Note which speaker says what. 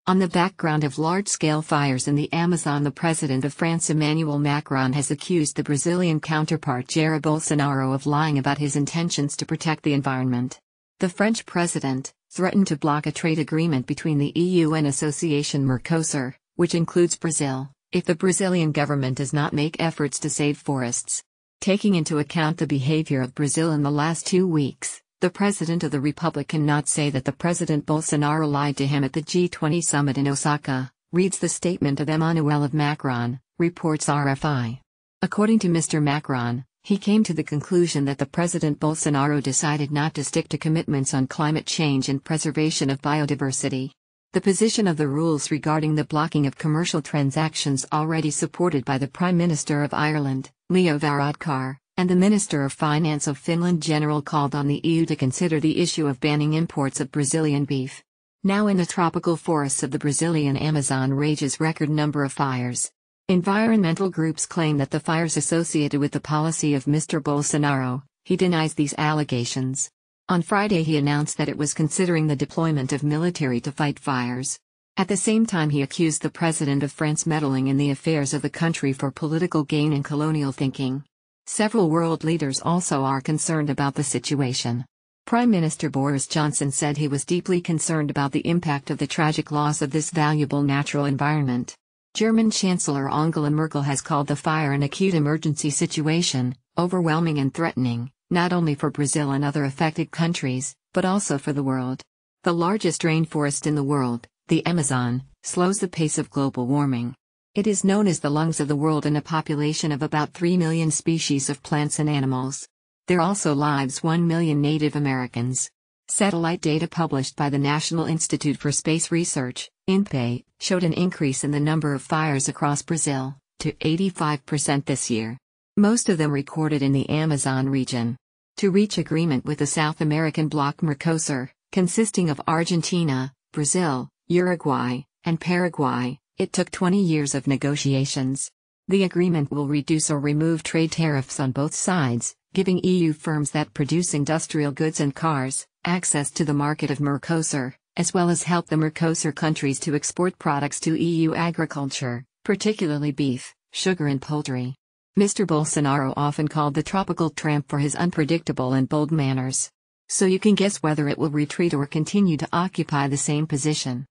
Speaker 1: On the background of large-scale fires in the Amazon, the president of France Emmanuel Macron has accused the Brazilian counterpart Jair Bolsonaro of lying about his intentions to protect the environment. The French president threatened to block a trade agreement between the EU and association Mercosur, which includes Brazil, if the Brazilian government does not make efforts to save forests. Taking into account the behavior of Brazil in the last 2 weeks, the president of the republic cannot say that the President Bolsonaro lied to him at the G20 summit in Osaka, reads the statement of Emmanuel Macron, reports RFI. According to Mr. Macron, he came to the conclusion that the President Bolsonaro decided not to stick to commitments on climate change and preservation of biodiversity. The position of the rules regarding the blocking of commercial transactions already supported by the Prime Minister of Ireland, Leo Varadkar, and the Minister of Finance of Finland General called on the EU to consider the issue of banning imports of Brazilian beef. Now in the tropical forests of the Brazilian Amazon rages record number of fires. Environmental groups claim that the fires associated with the policy of Mr. Bolsonaro. He denies these allegations. On Friday he announced that it was considering the deployment of military to fight fires. At the same time he accused the president of France meddling in the affairs of the country for political gain and colonial thinking. Several world leaders also are concerned about the situation. Prime Minister Boris Johnson said he was deeply concerned about the impact of the tragic loss of this valuable natural environment. German Chancellor Angela Merkel has called the fire an acute emergency situation, overwhelming and threatening, not only for Brazil and other affected countries, but also for the world. The largest rainforest in the world, the Amazon, slows the pace of global warming. It is known as the lungs of the world and a population of about 3 million species of plants and animals. There also lives 1 million Native Americans. Satellite data published by the National Institute for Space Research, INPE, showed an increase in the number of fires across Brazil, to 85% this year. Most of them recorded in the Amazon region. To reach agreement with the South American bloc Mercosur, consisting of Argentina, Brazil, Uruguay, and Paraguay, it took 20 years of negotiations. The agreement will reduce or remove trade tariffs on both sides, giving EU firms that produce industrial goods and cars access to the market of Mercosur, as well as help the Mercosur countries to export products to EU agriculture, particularly beef, sugar and poultry. Mr. Bolsonaro often called the tropical tramp for his unpredictable and bold manners. So you can guess whether it will retreat or continue to occupy the same position.